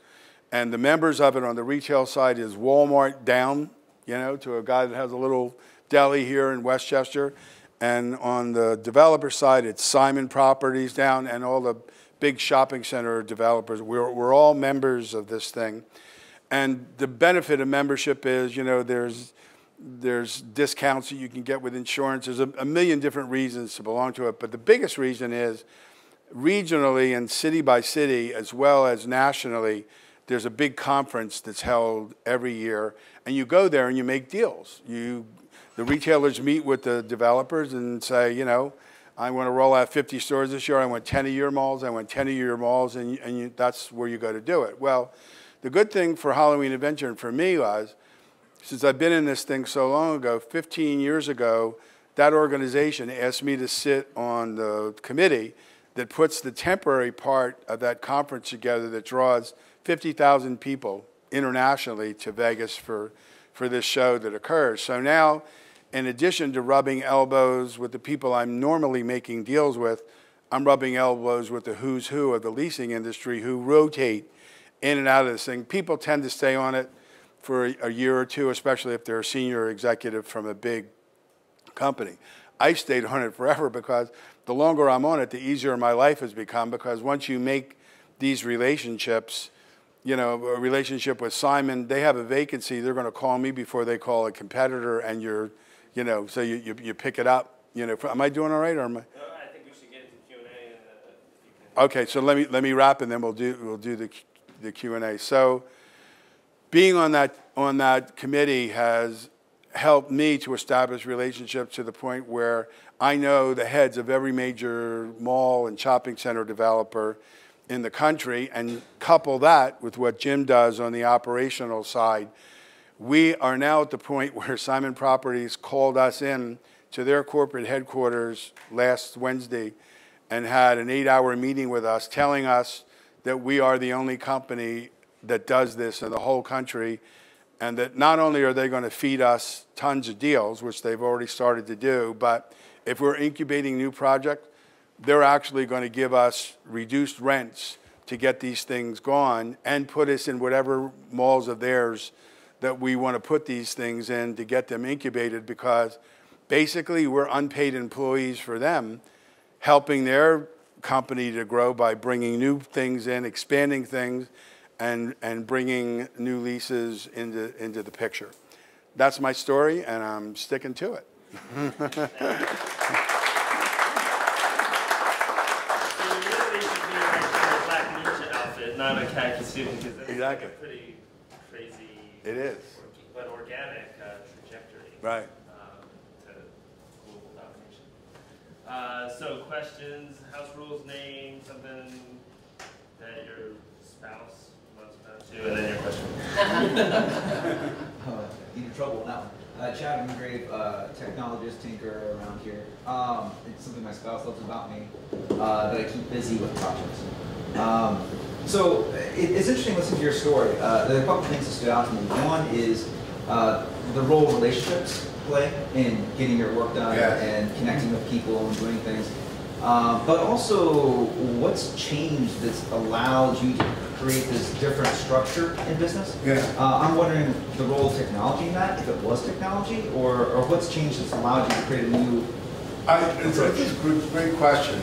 And the members of it on the retail side is Walmart down, to a guy that has a little deli here in Westchester. And on the developer side, it's Simon Properties down and all the big shopping center developers. We're all members of this thing. And the benefit of membership is, there's discounts that you can get with insurance. There's a million different reasons to belong to it. But the biggest reason is regionally and city by city, as well as nationally, there's a big conference that's held every year. And you go there and you make deals. The retailers meet with the developers and say, I want to roll out 50 stores this year. I want 10 of your malls. I want 10 of your malls. And that's where you go to do it. Well, the good thing for Halloween Adventure and for me was, since I've been in this thing so long ago, 15 years ago, that organization asked me to sit on the committee that puts the temporary part of that conference together that draws 50,000 people internationally to Vegas for this show that occurs. So now, in addition to rubbing elbows with the people I'm normally making deals with, I'm rubbing elbows with the who's who of the leasing industry who rotate in and out of this thing. People tend to stay on it for a year or two, especially if they're a senior executive from a big company. I've stayed on it forever because the longer I'm on it, the easier my life has become, because once you make these relationships, a relationship with Simon, they have a vacancy, they're going to call me before they call a competitor, and so you pick it up. Am I doing all right, or am I? No, I think we should get into Q&A. And, okay, so let me wrap, and then we'll do the Q&A. So being on that committee has helped me to establish relationships to the point where I know the heads of every major mall and shopping center developer in the country, and couple that with what Jim does on the operational side. We are now at the point where Simon Properties called us in to their corporate headquarters last Wednesday and had an 8-hour meeting with us, telling us that we are the only company that does this in the whole country, and that not only are they going to feed us tons of deals, which they've already started to do, but if we're incubating new projects, they're actually going to give us reduced rents to get these things going and put us in whatever malls of theirs that we want to put these things in to get them incubated, because basically we're unpaid employees for them, helping their company to grow by bringing new things in, expanding things, and bringing new leases into the picture. That's my story, and I'm sticking to it. Not a khaki suit, because that's exactly. Like a pretty crazy, it is, but organic trajectory, right, to global domination. So questions, house rules, name, something that your spouse wants to, and then your question. In trouble now. Chad Wingrave, technologist, tinker around here. It's something my spouse loves about me, that I keep busy with projects. So it's interesting listening to your story. There are a couple of things that stood out to me. One is the role relationships play in getting your work done, yes, and connecting with people and doing things. But also, what's changed that's allowed you to create this different structure in business? Yeah. I'm wondering the role of technology in that, if it was technology, or what's changed that's allowed you to create a new approach? It's a great question.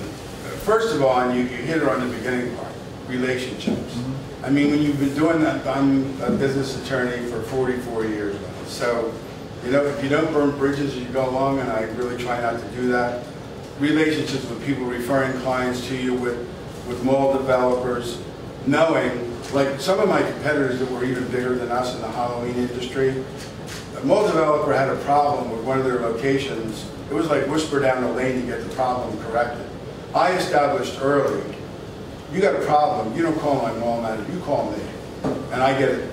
first of all, and you hit it on the beginning part, relationships. I mean, when you've been doing that, I'm a business attorney for 44 years now. So, you know, if you don't burn bridges as you go along, and I really try not to do that, relationships with people referring clients to you, with mall developers, knowing, like some of my competitors that were even bigger than us in the Halloween industry, a mall developer had a problem with one of their locations. It was like whisper down the lane to get the problem corrected. I established early, you got a problem, you don't call my mall manager, you call me. And I get it,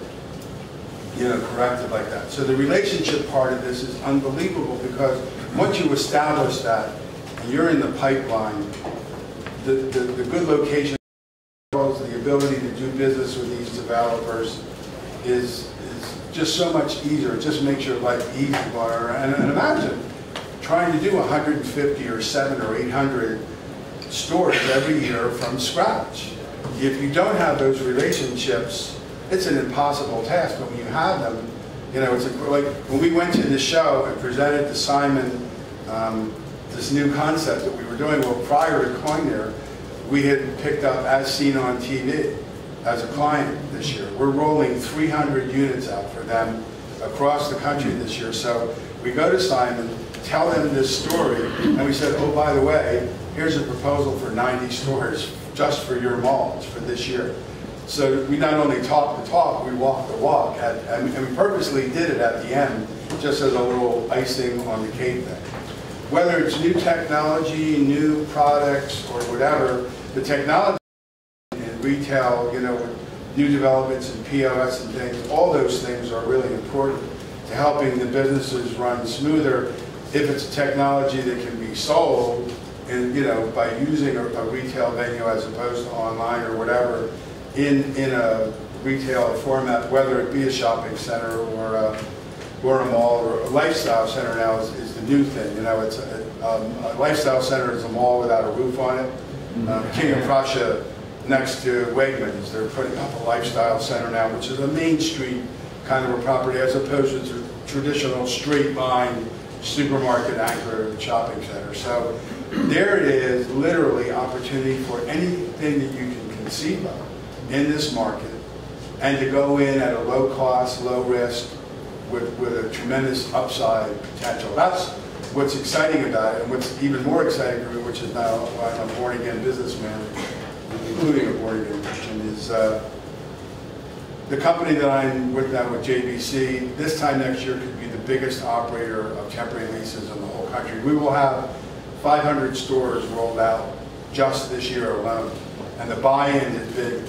you know, corrected like that. So the relationship part of this is unbelievable, because once you establish that and you're in the pipeline, the good location, the ability to do business with these developers is just so much easier. It just makes your life easy. And imagine trying to do 150 or 700 or 800 stores every year from scratch. If you don't have those relationships, it's an impossible task. But when you have them, you know, it's like when we went to the show and presented to Simon this new concept that we were doing. Well, prior to going there, we had picked up As Seen on TV as a client this year. We're rolling 300 units out for them across the country this year. So we go to Simon, tell them this story, and we said, oh, by the way, here's a proposal for 90 stores just for your malls for this year. So we not only talk the talk, we walk the walk, and we purposely did it at the end, just as a little icing on the cake thing. Whether it's new technology, new products, or whatever, the technology in retail, you know, with new developments in POS and things, all those things are really important to helping the businesses run smoother. If it's technology that can be sold, and you know, by using a retail venue as opposed to online or whatever, in a retail format, whether it be a shopping center or a mall or a lifestyle center now is the new thing. You know, it's a lifestyle center is a mall without a roof on it. King of Prussia next to Wegmans, they're putting up a lifestyle center now, which is a Main Street kind of a property as opposed to traditional straight line supermarket anchor shopping center. So there is literally opportunity for anything that you can conceive of in this market, and to go in at a low cost, low risk, with a tremendous upside potential. That's what's exciting about it, and what's even more exciting for me, which is now why I'm a born-again businessman, including a born-again Christian, is the company that I'm with now with JBC, this time next year could be the biggest operator of temporary leases in the whole country. We will have 500 stores rolled out just this year alone. And the buy-in has been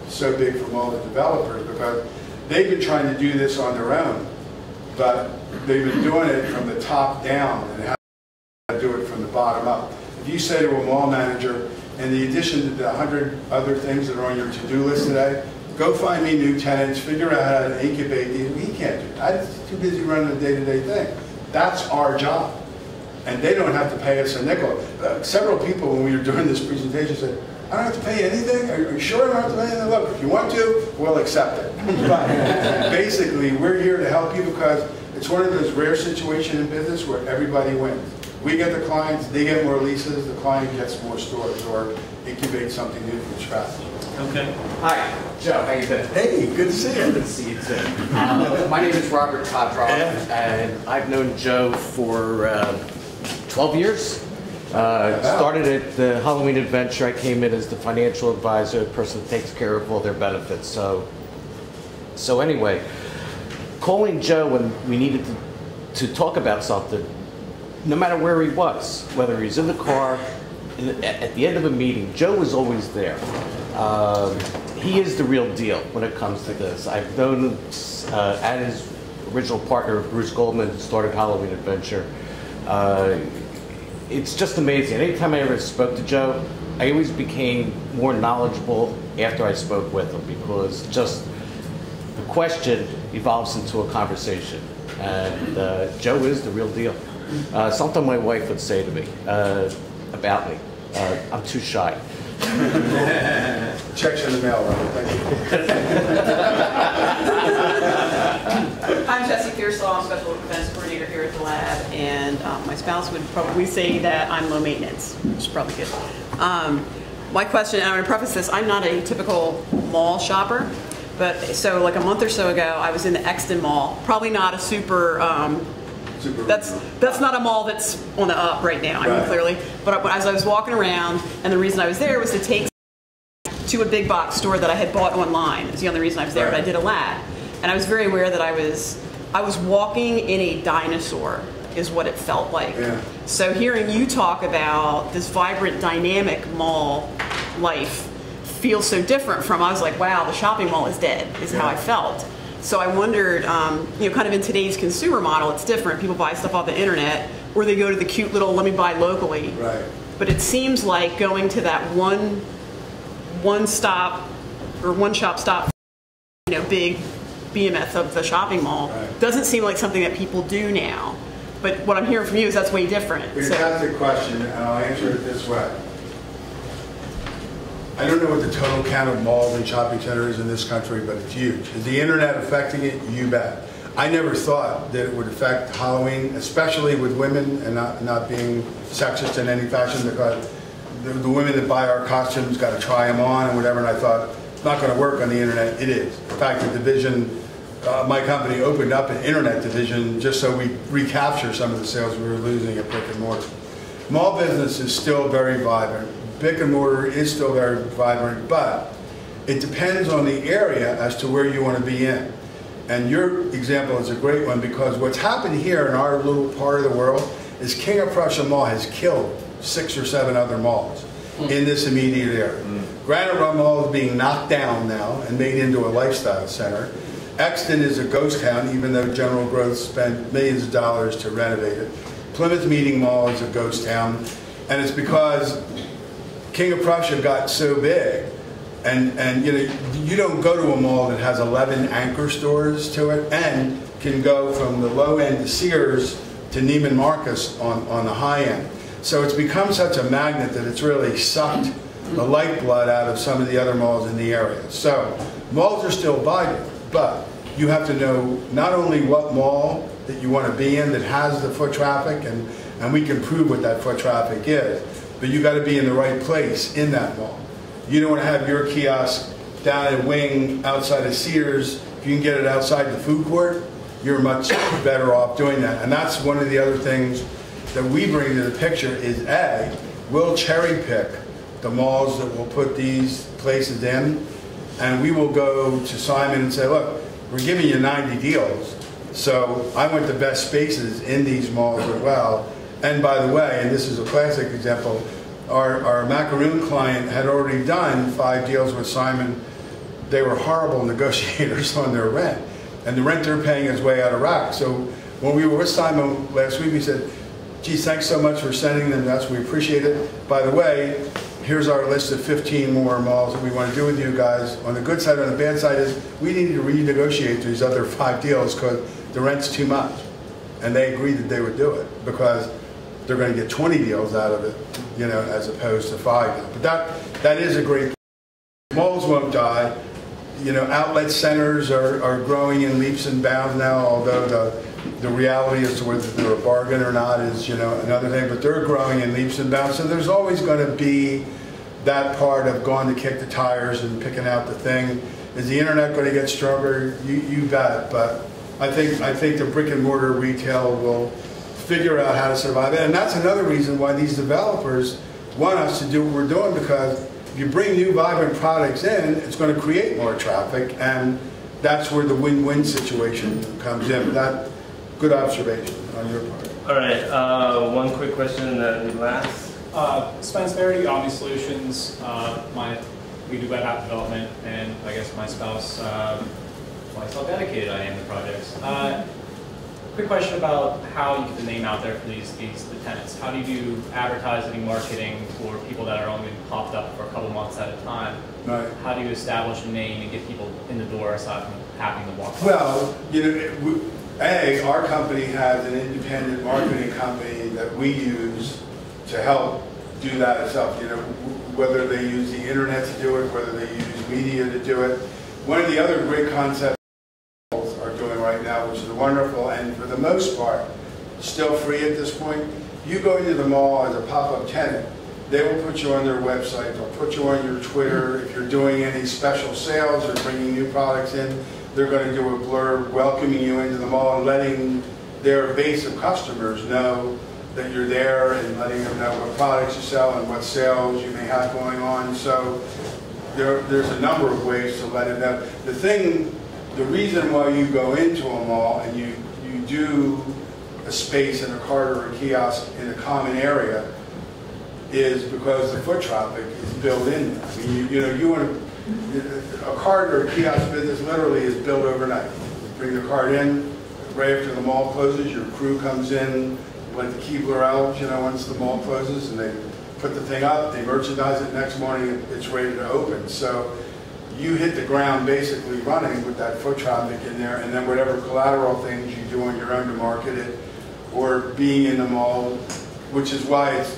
so big from all the developers, because they've been trying to do this on their own, but they've been doing it from the top down and how to do it from the bottom up. If you say to a mall manager, in the addition to the 100 other things that are on your to-do list today, go find me new tenants, figure out how to incubate these. We can't do that. I'm too busy running a day-to-day thing. That's our job. And they don't have to pay us a nickel. Several people, when we were doing this presentation, said, I don't have to pay anything? Are you sure I don't have to pay anything? Look, if you want to, we'll accept it. But basically, we're here to help you, because it's one of those rare situations in business where everybody wins. We get the clients, they get more leases, the client gets more stores, or incubate something new from scratch. Okay. Hi, Joe. How you doing? Hey, good to see you. Good to see you too. My name is Robert Todroff, and I've known Joe for 12 years. Started at the Halloween Adventure. I came in as the financial advisor, the person that takes care of all their benefits. So anyway, calling Joe when we needed to talk about something, no matter where he was, whether he's in the car, at the end of a meeting, Joe was always there. He is the real deal when it comes to this. I've known him and his original partner, Bruce Goldman, who started Halloween Adventure. It's just amazing. Anytime I ever spoke to Joe, I always became more knowledgeable after I spoke with him, because just the question evolves into a conversation. And Joe is the real deal. Something my wife would say to me about me. I'm too shy. Checks in the mail, Robert. Thank you. I'm Jessie Pearsall. I'm Special Events Coordinator here at the lab, and my spouse would probably say that I'm low maintenance, which is probably good. My question, and I'm going to preface this, I'm not a typical mall shopper, but so like a month or so ago, I was in the Exton Mall. Probably not a super, that's not a mall that's on the up right now, I mean, clearly. But as I was walking around, and the reason I was there was to take to a big box store that I had bought online. It's the only reason I was there, but I did a lab. And I was very aware that I was walking in a dinosaur, is what it felt like. Yeah. So hearing you talk about this vibrant, dynamic mall life feels so different from, I was like, wow, the shopping mall is dead, is how I felt. So I wondered, you know, kind of in today's consumer model, it's different. People buy stuff off the internet, or they go to the cute little, let me buy locally. Right. But it seems like going to that one stop, or one shop stop, you know, big behemoth of the shopping mall, doesn't seem like something that people do now. But what I'm hearing from you is that's way different. Fantastic question, and I'll answer it this way. I don't know what the total count of malls and shopping centers is in this country, but it's huge. Is the internet affecting it? You bet. I never thought that it would affect Halloween, especially with women, and not being sexist in any fashion, because the women that buy our costumes got to try them on and whatever, and I thought, it's not going to work on the internet. It is. In fact, the division, my company opened up an internet division just so we recapture some of the sales we were losing at brick and mortar. Mall business is still very vibrant. Brick and mortar is still very vibrant, but it depends on the area as to where you want to be in. And your example is a great one, because what's happened here in our little part of the world is King of Prussia Mall has killed 6 or 7 other malls in this immediate area. Granite Run Mall is being knocked down now and made into a lifestyle center. Exton is a ghost town, even though General Growth spent millions of dollars to renovate it. Plymouth Meeting Mall is a ghost town, and it's because King of Prussia got so big, and you know, you don't go to a mall that has 11 anchor stores to it and can go from the low end to Sears to Neiman Marcus on the high end. So it's become such a magnet that it's really sucked the lifeblood out of some of the other malls in the area. So malls are still vibrant, but you have to know not only what mall that you want to be in that has the foot traffic, and we can prove what that foot traffic is, but you got to be in the right place in that mall. You don't want to have your kiosk down a wing outside of Sears. If you can get it outside the food court, you're much better off doing that. And that's one of the other things that we bring to the picture is, A, we'll cherry pick the malls that will put these places in, and we will go to Simon and say, look, we're giving you 90 deals, so I want the best spaces in these malls as well. And by the way, and this is a classic example, our macaroon client had already done 5 deals with Simon. They were horrible negotiators on their rent, and the rent they're paying is way out of whack. So when we were with Simon last week, we said, geez, thanks so much for sending them to us. We appreciate it. By the way, here's our list of 15 more malls that we want to do with you guys. On the good side, on the bad side is we need to renegotiate these other 5 deals because the rent's too much. And they agreed that they would do it because they're going to get 20 deals out of it, you know, as opposed to 5. But that is a great point. Malls won't die. You know, outlet centers are growing in leaps and bounds now, although the reality as to whether they're a bargain or not is, you know, another thing, but they're growing in leaps and bounds. So there's always going to be that part of going to kick the tires and picking out the thing. Is the internet going to get stronger? You bet it. But I think the brick and mortar retail will figure out how to survive it. And that's another reason why these developers want us to do what we're doing, because if you bring new vibrant products in, it's going to create more traffic, and that's where the win-win situation comes in. But that, good observation on your part. All right, one quick question and then last. Spence Verity, Omni Solutions. We do web app development, and I guess my spouse, well, how dedicated I am to projects. Quick question about how you get the name out there for the tenants. How do you do advertising, marketing for people that are only popped up for a couple months at a time? Right. How do you establish a name and get people in the door aside from having to walk by? Well, you know, our company has an independent marketing company that we use to help do that itself. You know, whether they use the internet to do it, whether they use media to do it. One of the other great concepts are doing right now, which is wonderful, and for the most part, still free at this point. You go into the mall as a pop-up tenant, they will put you on their website, they'll put you on your Twitter. If you're doing any special sales or bringing new products in, they're going to do a blurb welcoming you into the mall and letting their base of customers know that you're there and letting them know what products you sell and what sales you may have going on. So there's a number of ways to let it know. The reason why you go into a mall and you do a space in a cart or a kiosk in a common area is because the foot traffic is built in there. I mean, you want a cart or a kiosk business literally is built overnight. You bring the cart in, right after the mall closes, your crew comes in like the Keebler elves, once the mall closes, and they put the thing up, they merchandise it, next morning it's ready to open. So you hit the ground basically running with that foot traffic in there, and then whatever collateral things you do on your own to market it, or being in the mall, which is why it's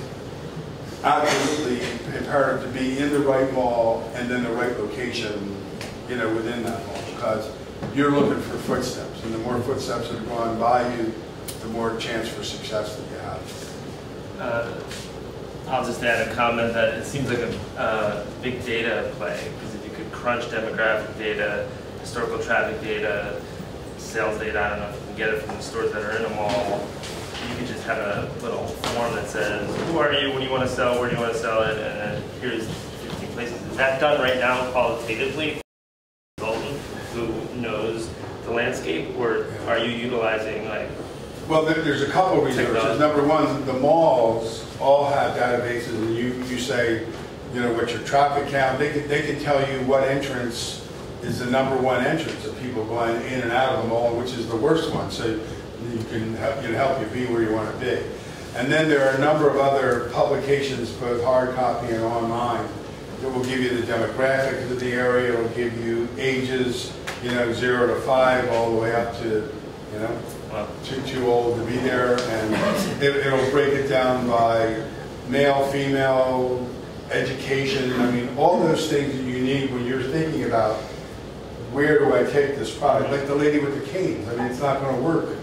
absolutely imperative to be in the right mall and then the right location, within that mall, because you're looking for footsteps, and the more footsteps that are going by you, the more chance for success that you have. I'll just add a comment that it seems like a big data play, because if you could crunch demographic data, historical traffic data, sales data, I don't know if you can get it from the stores that are in a mall, you could just have a little form that says, who are you, what do you want to sell, where do you want to sell it, and then here's 15 places. Is that done right now qualitatively for a consultant who knows the landscape, or are you utilizing like... Well, there's a couple resources. Number one, the malls all have databases, and you say, what your traffic count, they can tell you what entrance is the #1 entrance of people going in and out of the mall, which is the worst one. So you can help you be where you want to be. And then there are a number of other publications, both hard copy and online, that will give you the demographics of the area. It will give you ages, 0 to 5, all the way up to, too old to be there. And it'll break it down by male, female, education. I mean, all those things that you need when you're thinking about where do I take this product. Like the lady with the canes. I mean, it's not going to work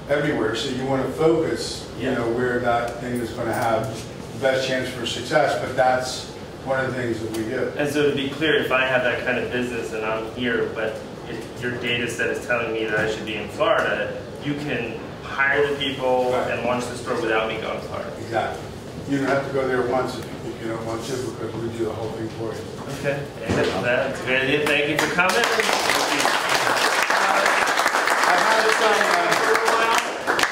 everywhere, so you want to focus, where that thing is going to have the best chance for success, but that's one of the things that we do. And so to be clear, if I have that kind of business and I'm here, but if your data set is telling me that I should be in Florida, you can hire the people and launch the store without me going to Florida. Exactly. You don't have to go there once if you don't want to, because we do the whole thing for you. Okay, and that's a great idea. Thank you for coming.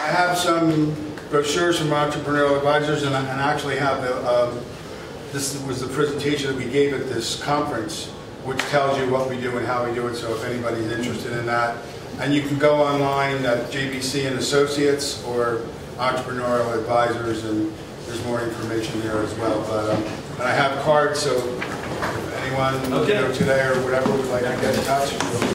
I have some brochures from Entrepreneurial Advisors, and I actually have this was the presentation that we gave at this conference, which tells you what we do and how we do it, so if anybody's interested in that. And you can go online at JBC and Associates or Entrepreneurial Advisors, and there's more information there as well. But and I have cards, so if anyone today or whatever would like to get in touch.